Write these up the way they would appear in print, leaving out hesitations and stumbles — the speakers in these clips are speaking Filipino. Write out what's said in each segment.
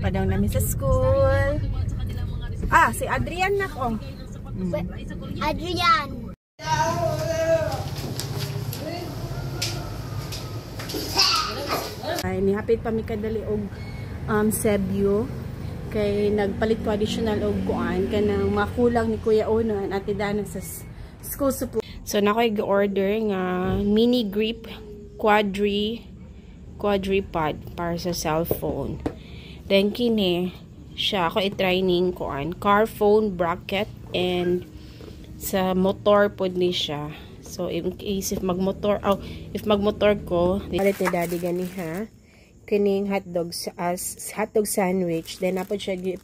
Padang namin sa school. Ah, si Adrian na ko. Adrian. Ay, nihapit pa mi kadali og Sebio. Kay nagpalit ko additional og kuan kanang makulang ni Kuya Ono at Ate Dana sa school supply. So nakoy gi-order nga mini grip quadripod para sa cellphone. Then kini siya ako i-training kuan car phone bracket and sa motor pod ni siya. So in case if magmotor ko, palit ni Daddy gani ha. Kining hotdog sandwich, then napod siya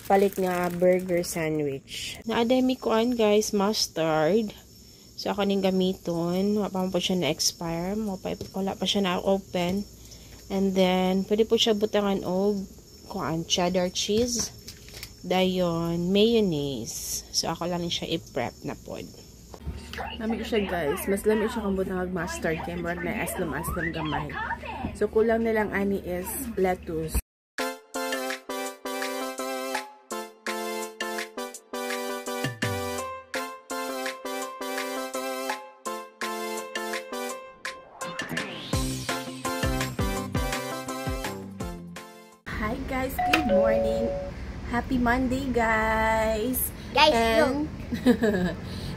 palit nga burger sandwich. Naaday mi kuan guys, mustard. So ako ning gamiton, wala pa po siya na-expire, wala pa siya na-open. And then pwede po siya butangan og kuan cheddar cheese, dayon mayonnaise. So ako lang siya i-prep na pod. Lami siya guys, mas lami siya kung butang og mustard kay murag na aslam gamay. So kulang na lang ani is lettuce. Hi guys, good morning. Happy Monday guys. And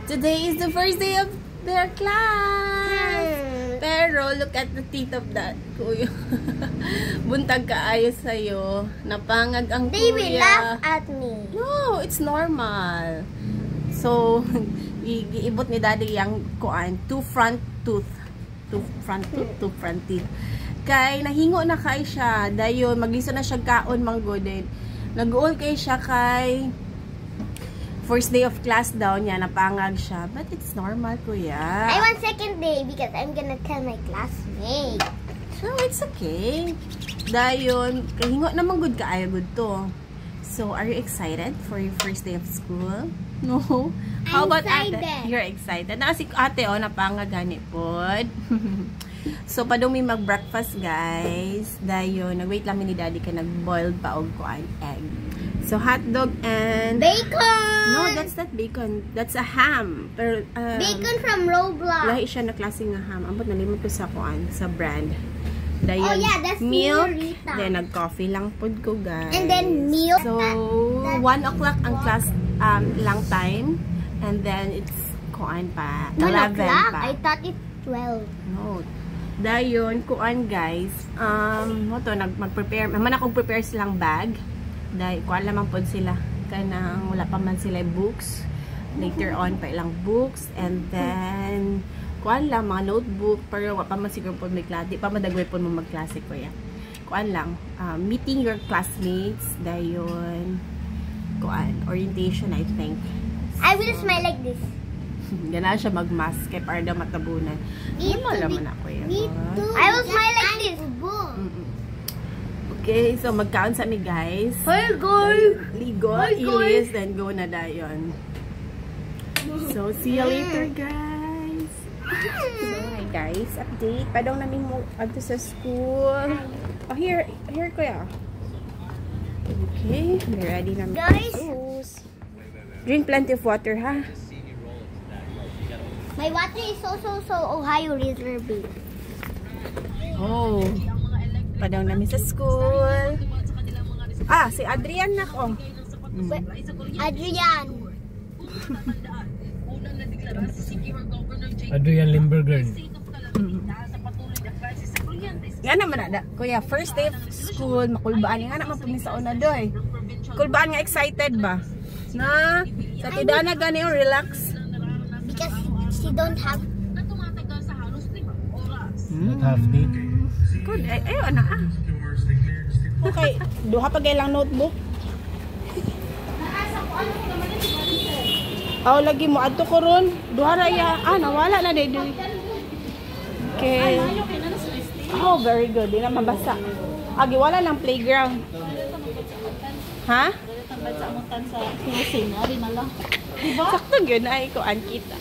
today is the first day of their class. Pero look at the teeth of that kuya. Buntag kaayo sa'yo. Napangag ang kuya. They will laugh at me. No, it's normal. So, iibot ni Daddy yung kuan, two front teeth. Kay nahingo na kay siya. Dayon, maglisa na siya kaon manggodin. Nag-uol kay siya kay first day of class daw niya, napangag siya. But it's normal, kuya. I want second day because I'm gonna tell my classmate. So, it's okay. Dayon, kahingo naman good ka, ay good to. So, are you excited for your first day of school? No? How about excited. ate? You're excited. Na si ate, oh, napangag ganit pod. So, padumi mag-breakfast, guys. Dayon, nag-wait lang ni Daddy ka nag-boiled pa og kuan egg. So, hotdog and bacon! No, that's not bacon. That's a ham. Pero, bacon from Roblox. Lahi siya na klase nga ham. Ambot, nalimot ko sa kuan, sa brand. Dayon, oh yeah, that's milk. Senorita. Then, nag-coffee lang pod ko, guys. And then, milk. So, 1 o'clock ang class lang time. And then, it's kuan pa. 11 pa. I thought it's 12. No. Dayon, kuan guys. Mo to, mag-prepare. Man akong prepare silang bag. Dahil, kuan lamang po sila. Kanang wala pa man sila books. Later on, pa ilang books. And then, kuan lang, mga notebook. Pero, wala pa man siguro po may klase. Di pa madagway po mo magklase ko yan. Kuan lang, meeting your classmates. Dayon, kuan, orientation, I think. So, I will smile like this. gana siya mag-mask kay para daw matabunan. Normal naman ako yan. Me too. I will smile like this. Okay, so mag-count sa mi guys. Hi guys! Ligo, ilis, then go na dayon. So, see you later guys. So, hi guys, update. Padong namin mo adto sa school. Oh, here kuya. Okay, we're ready na. Guys, drink plenty of water, ha? my water is so Ohio Reserve. Oh. Padang namin sa school. Ah, si Adrian na ko. Adrian. Adrian Limburger. Nga naman na, kuya, first day of school, makulbaan nga naman po sa una doy. Kulbaan nga excited ba? Na, sa tidana gani relax. Because she don't have Not half day. Good, ayun na ah. Okay, duha pa lang notebook. Aw lagi mo adto ko ron. Duha ra ya. Ah, nawala na day. Okay. Oh, very good. Di na mabasa. Agi wala lang playground. Ha? Diba? Sakto yun ay ko an kita.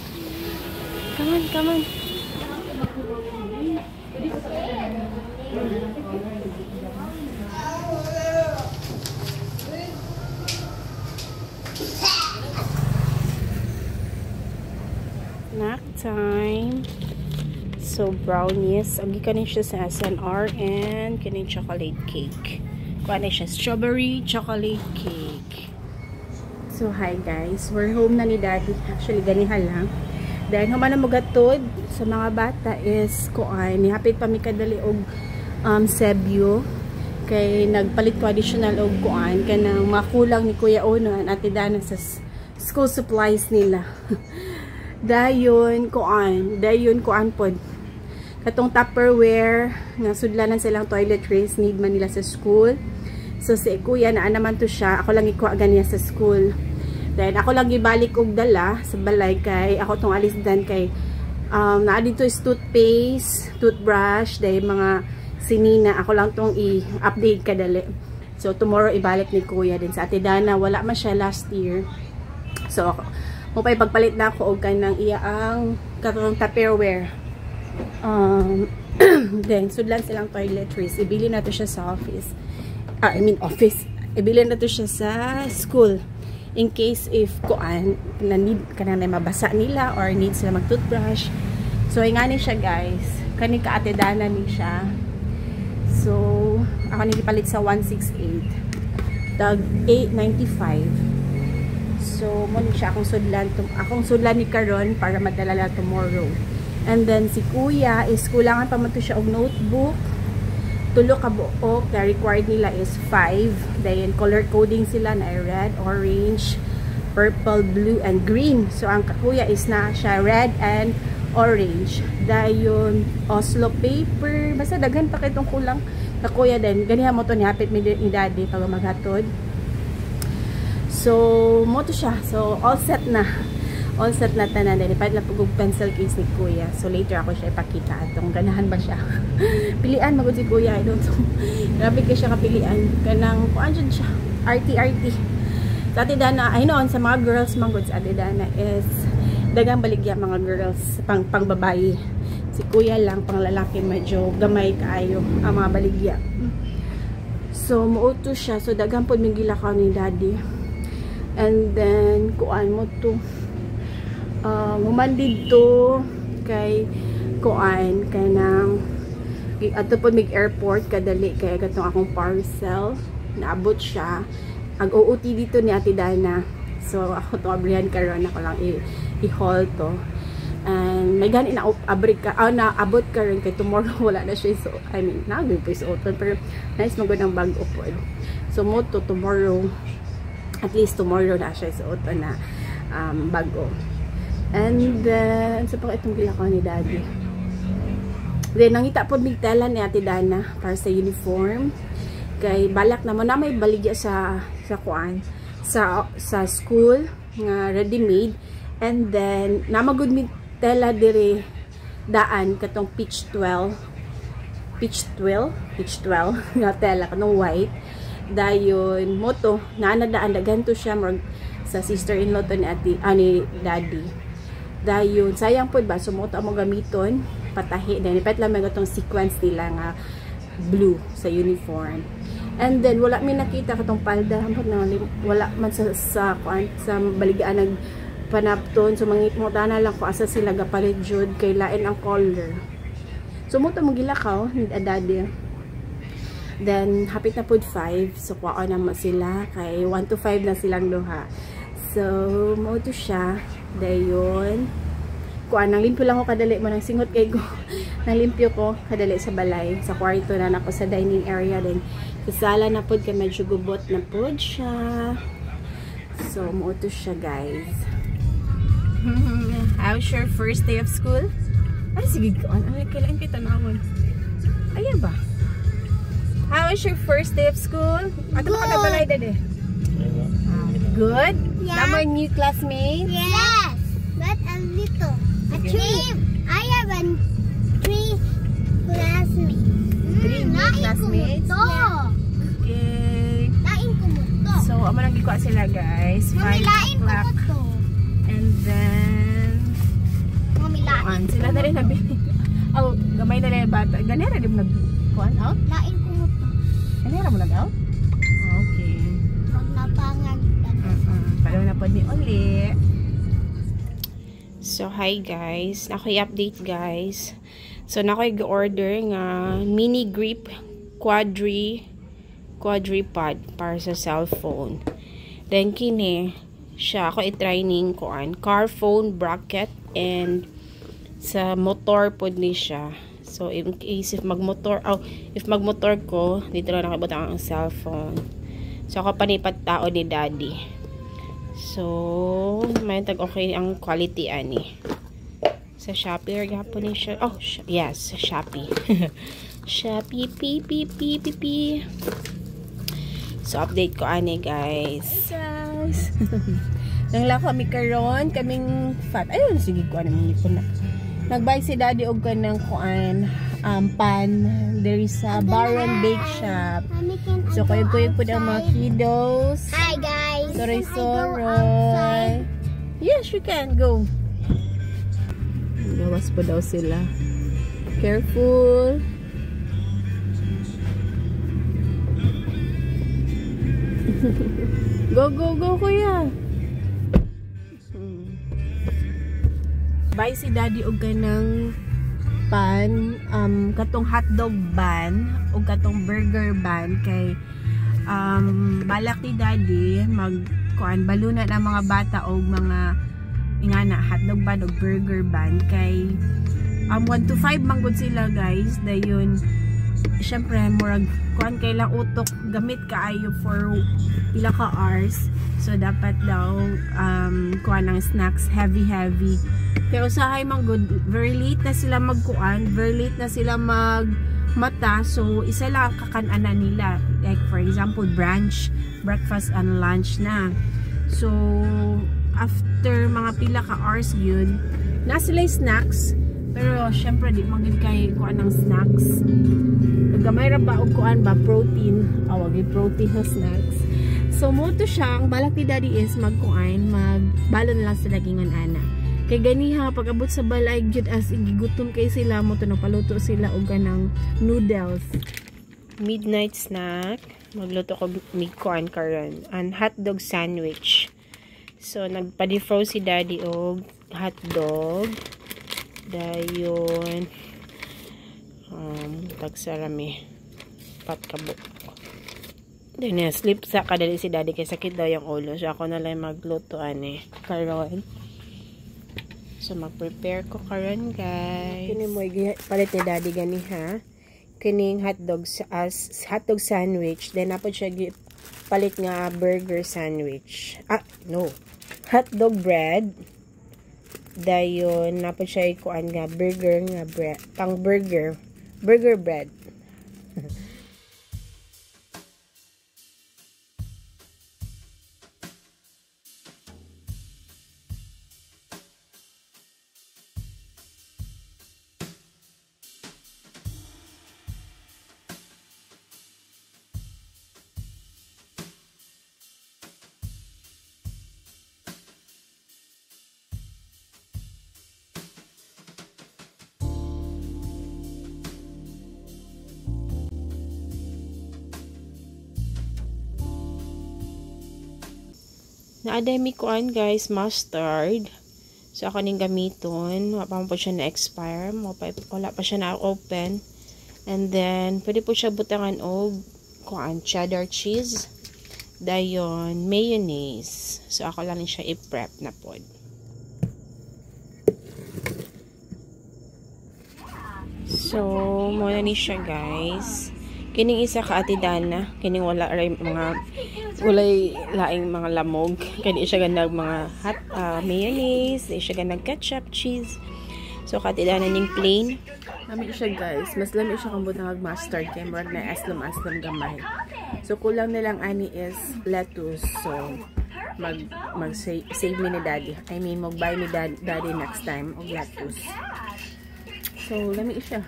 Come on. time. So, brownies. Agi ka na siya sa SNR and kanin chocolate cake. Kuha na siya strawberry chocolate cake. So, hi guys. We're home na ni Daddy. Actually, ganihan lang. Then, humana mo gatod sa mga bata is kuan. Nihapit pa mi kadali og sebyo. Kay nagpalit ko additional og kuan. Kanang makulang ni Kuya Ono at Ate Dana sa school supplies nila. Dayon kuan pod. Katong Tupperware, nga sudlanan silang toiletries need man nila sa school. So si Kuya naa naman to siya. Ako lang ikuha ganiya sa school. Then ako lang gibalik og dala sa balay kay ako tong alis dan kay naa dito is toothpaste, toothbrush, day mga sinina. Ako lang tong i-update kadali. So tomorrow ibalik ni Kuya din sa Ate Dana. Wala man siya last year. So mo pa'y pagpalit na ako og kanang iya ang katong Tupperware. Then sudlan silang toiletries. Ibili na to siya sa office. Office. Ibili na to siya sa school. In case if kuan na need kanang mabasa nila or need sila mag-toothbrush. So ingani siya guys. Kani ka Ate Dana ni siya. So ako nipalit sa 168. Tag 895. So mo ni siya akong sudlan ni karon para madala la tomorrow. And then si Kuya is kulangan pa man to siya og notebook. Tulo ka buok, the required nila is 5. Then color coding sila na red, orange, purple, blue, and green. So ang Kuya is na siya red and orange. Dayon Oslo paper, basta daghan pa kay tong kulang ka Kuya din. Ganiha mo to ni hapit ni Daddy pag maghatod. So mo to siya. So all set na tanan din. Ipalit lang pag pencil case ni Kuya. So later ako siya ipakita atong ganahan ba siya. Pilian magud si Kuya. I don't know. Grabe ka siya kapilian. Kanang kuan jud siya. RT. Sa Ate Dana, I know sa mga girls magud sa Ate Dana is dagang baligya mga girls pang babae. Si Kuya lang pang lalaki medyo gamay kaayo ang mga baligya. So muuto siya. So dagang pod migila ka ni Daddy. And then kuan mo to humandid to kay kuan kanang ato po mig airport kadali kay katong akong parcel naabot siya ag OOT dito ni Ate Dana. So ako to abrihan karon ako lang i-haul to and may gani na naabot karon kay tomorrow wala na siya. So nagay po isuoton pero nice magud ang bag upod. So mo to tomorrow at least tomorrow na siya isuoton na bago. And then, sa pa itong gilakaw ni Daddy. Then, nangita po migtala ni Ate Dana para sa uniform. Kay balak naman na may baligya sa kuan, sa school, nga ready-made. And then, namagod migtala dire daan katong peach 12 nga tela kanong white. Dayon, moto, naanadaan dagan to siya sa sister-in-law to ni Daddy. Dayon, sayang po ba, sumuto mo gamiton, patahi, then ipet lang may gatong sequence nila nga blue sa uniform. And then, wala may nakita katong palda, wala man sa baligaan nagpanapton, so mangitmutana lang ko asa sila gapalit jud kay lain ang color. Sumuto mo gilakaw, ni Daddy. Then, hapit na po 5, so kuha naman sila, kay 1 to 5 na silang duha. So, mo to siya. Dayon. Kuan nang limpyo lang ko kadali mo nang singot kay ko. Nang limpyo ko kadali sa balay. Sa kwarto na nako sa dining area din. Sa sala na pod kay medyo gubot na pod siya. So, mo to siya, guys. How's your first day of school? Ay, sige ko. Kailan kita nawon? Ayan ba? How was your first day of school? Ato ba ka balay dede? Good? Yeah. Now new classmates? Yes, but a little. I have 3 classmates. 3 new classmates? Okay. Lain ko mo to. So, amo nang gikuha sila, guys. 5 Lain ko o'clock. mo to. And then, Lain sila na rin nabili. Oh, gamay na rin bata. Ganera din mo nag-kuhan out? Lain ko mo to. Ganera mo nag-out? Okay. Huwag napangan. Palaw na po ni Oli. So, hi guys. Nakoy update guys. So, nakoy ga-order nga mini grip quadripod para sa cellphone. Then, kini siya ako i-training koan car phone bracket and sa motor pod ni siya. So, in case if magmotor ko, dito na nakabutang ang cellphone. So, ako panipat tao ni daddy. So, may tag okay ang quality ani. Sa Shopee or gapon ni siya. Oh, yes, Shopee. Shopee, pi. So, update ko ani, guys. Hi, guys. Nangla kami karon, kaming fat. Ayun, sige ko ano ko na. Nagbay si daddy og kanang kuan pan. There is a bar and bake shop. So, kuyog po ang mga kiddos. Hi guys. Soroy. Yes, you can go. Gawas pa daw sila. Careful. Go, kuya. Buy si daddy og kanang pan, katong hotdog ban o katong burger ban kay balak ni daddy magkuan baluna na mga bata og mga ingana hotdog ban o burger ban kay 1 to 5 manggod sila guys dayon syempre murag kuan kay lang utok gamit kaayo for pila ka hours so dapat daw kuan ng snacks heavy pero usahay manggod very late na sila magkuan very late na sila magmata so isa lang kakananan nila like for example brunch breakfast and lunch na so after mga pila ka hours yun na sila snacks pero syempre di magid kay kuan ng snacks gamay ra ba og kuan ba protein awag protein na snacks so mo to siya ang balak ni daddy is magkuan magbalon lang sa dagingan ana kay ganiha pag abot sa balay gyud as igigutom kay sila mo to paluto sila og kanang noodles Midnight snack magluto ko kuan karon an hotdog sandwich so nagpa-defrost si daddy og hotdog dayon tagsarami patkabok then sleep sa kadali si daddy kay sakit daw yung ulo so ako na lang magluto ani karon so mag-prepare ko karon guys kini mo palit ni daddy gani ha kining hotdog sandwich then napod siya palit nga burger sandwich hotdog bread dayon napod siya ikuan nga burger nga bread pang burger bread naaday mi kuan guys mustard so ako ning gamiton wa pa po siya na expire wala pa siya na open and then pwede po siya butangan og kuan cheddar cheese dayon mayonnaise so ako lang siya i-prep na pod so muna ni siya guys kining isa ka atidana kining wala laing mga lamog kani siya ganag mga hot mayonnaise siya ganag ketchup cheese so katidana ning plain lami siya guys mas lami siya kung butang mustard kay murag na aslam gamay so kulang na lang ani is lettuce so mag save me ni daddy I mean mag-buy me daddy next time og lettuce so lami siya